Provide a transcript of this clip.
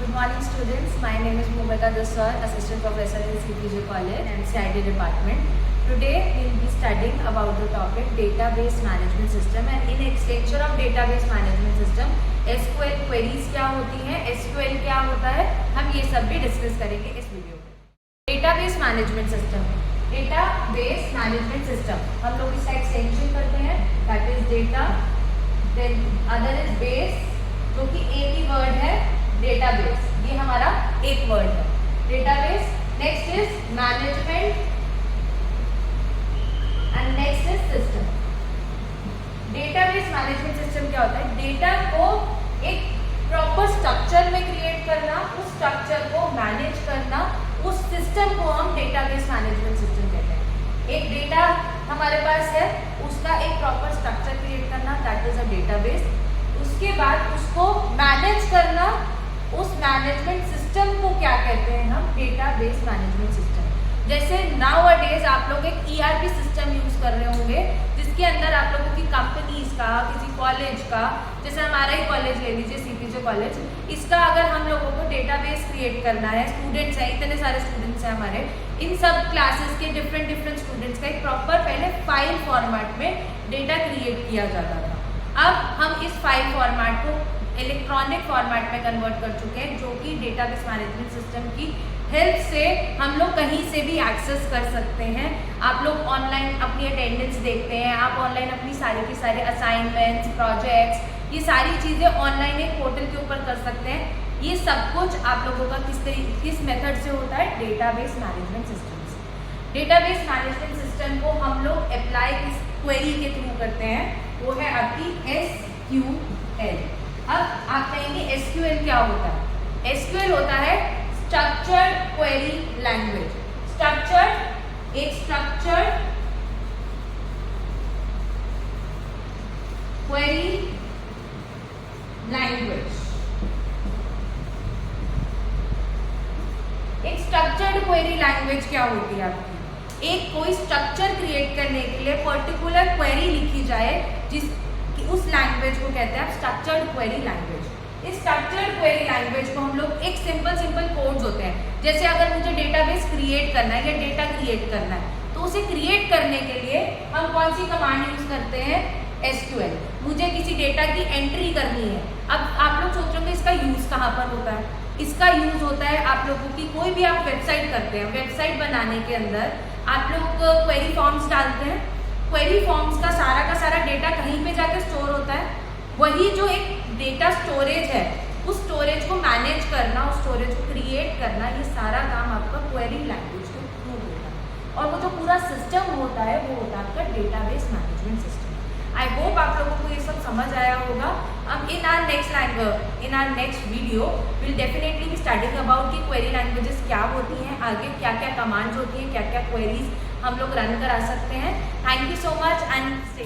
Good morning students, my name is Mumita Dasar, Assistant Professor in CPJ College and CIT Department. Today we will be studying about the topic Database Management System and in extension of Database Management System SQL queries क्या होती हैं, SQL क्या होता है, हम ये सब भी डिस्कस करेंगे इस वीडियो में. Database Management System, Database Management System हम लोग इसका एक्सटेंशन करते हैं, that is data, then other is base जो कि एक ही वर्ड है डेटाबेस, ये हमारा एक वर्ड है database. Next is management and next is system. Database management system क्या होता है? डेटा को एक प्रॉपर स्ट्रक्चर में क्रिएट करना, उस स्ट्रक्चर को मैनेज करना, उस सिस्टम को हम डेटाबेस मैनेजमेंट सिस्टम कहते हैं. एक डेटा हमारे पास है, उसका एक प्रॉपर स्ट्रक्चर क्रिएट करना, दैट इज अ डेटाबेस. उसके बाद उसको मैनेज करना, उस मैनेजमेंट सिस्टम को क्या कहते हैं हम? Database management system. जैसे नाउ अ डेज आप लोग एक ERP सिस्टम यूज कर रहे होंगे जिसके अंदर आप लोगों की कंपनीज का, किसी कॉलेज का, जैसे हमारा ही कॉलेज ले लीजिए CPJ कॉलेज, इसका अगर हम लोगों को डेटाबेस क्रिएट करना है, स्टूडेंट्स हैं, इतने सारे स्टूडेंट्स हैं हमारे, इन सब क्लासेस के डिफरेंट स्टूडेंट्स का एक प्रॉपर पहले फाइल फॉर्मेट में डेटा क्रिएट किया जाता था. अब हम इस फाइल फॉर्मेट को इलेक्ट्रॉनिक फॉर्मेट में कन्वर्ट कर चुके हैं, जो कि डेटाबेस मैनेजमेंट सिस्टम की हेल्प से हम लोग कहीं से भी एक्सेस कर सकते हैं. आप लोग ऑनलाइन अपनी अटेंडेंस देखते हैं, आप ऑनलाइन अपनी सारी की सारे असाइनमेंट्स, प्रोजेक्ट्स, ये सारी चीज़ें ऑनलाइन एक पोर्टल के ऊपर कर सकते हैं. ये सब कुछ आप लोगों का किस मेथड से होता है? डेटाबेस मैनेजमेंट सिस्टम से. डेटाबेस मैनेजमेंट सिस्टम को हम लोग अप्लाई किस क्वेरी के थ्रू करते हैं? वो है आपकी SQL. अब आप कहेंगे SQL क्या होता है? SQL होता है स्ट्रक्चर्ड क्वेरी लैंग्वेज. स्ट्रक्चर्ड, एक स्ट्रक्चर्ड क्वेरी लैंग्वेज. एक स्ट्रक्चर्ड क्वेरी लैंग्वेज क्या होती है आपकी? एक कोई स्ट्रक्चर क्रिएट करने के लिए पर्टिकुलर क्वेरी लिखी जाए, उस लैंग्वेज को कहते हैं स्ट्रक्चर्ड क्वेरी लैंग्वेज. इस स्ट्रक्चर्ड क्वेरी लैंग्वेज को हम लोग एक सिंपल कोड्स होते हैं. जैसे अगर मुझे डेटाबेस क्रिएट करना है या डेटा क्रिएट करना है, तो उसे क्रिएट करने के लिए हम कौन सी कमांड यूज करते हैं? SQL. मुझे किसी डेटा की एंट्री करनी है. अब आप लोग सोच रहे हो इसका यूज कहाँ पर होता है? इसका यूज होता है आप लोगों की कोई भी आप वेबसाइट करते हैं, वेबसाइट बनाने के अंदर आप लोग क्वेरी फॉर्म्स डालते हैं. क्वेरी फॉर्म्स का सारा डेटा कहीं पे जाकर स्टोर होता है. वही जो एक डेटा स्टोरेज है, उस स्टोरेज को मैनेज करना, उस स्टोरेज को क्रिएट करना, ये सारा काम आपका क्वेरी लैंग्वेज के थ्रू होता है. और वो जो पूरा सिस्टम होता है वो होता है आपका database management system. I hope आप लोगों को ये सब समझ आया होगा. अब in our next video will definitely be studying about कि क्वेरी लैंग्वेजेस क्या होती हैं, आगे क्या क्या कमांड्स होती हैं, क्या क्या क्वेरीज हम लोग रन करा सकते हैं. Thank you so much and stay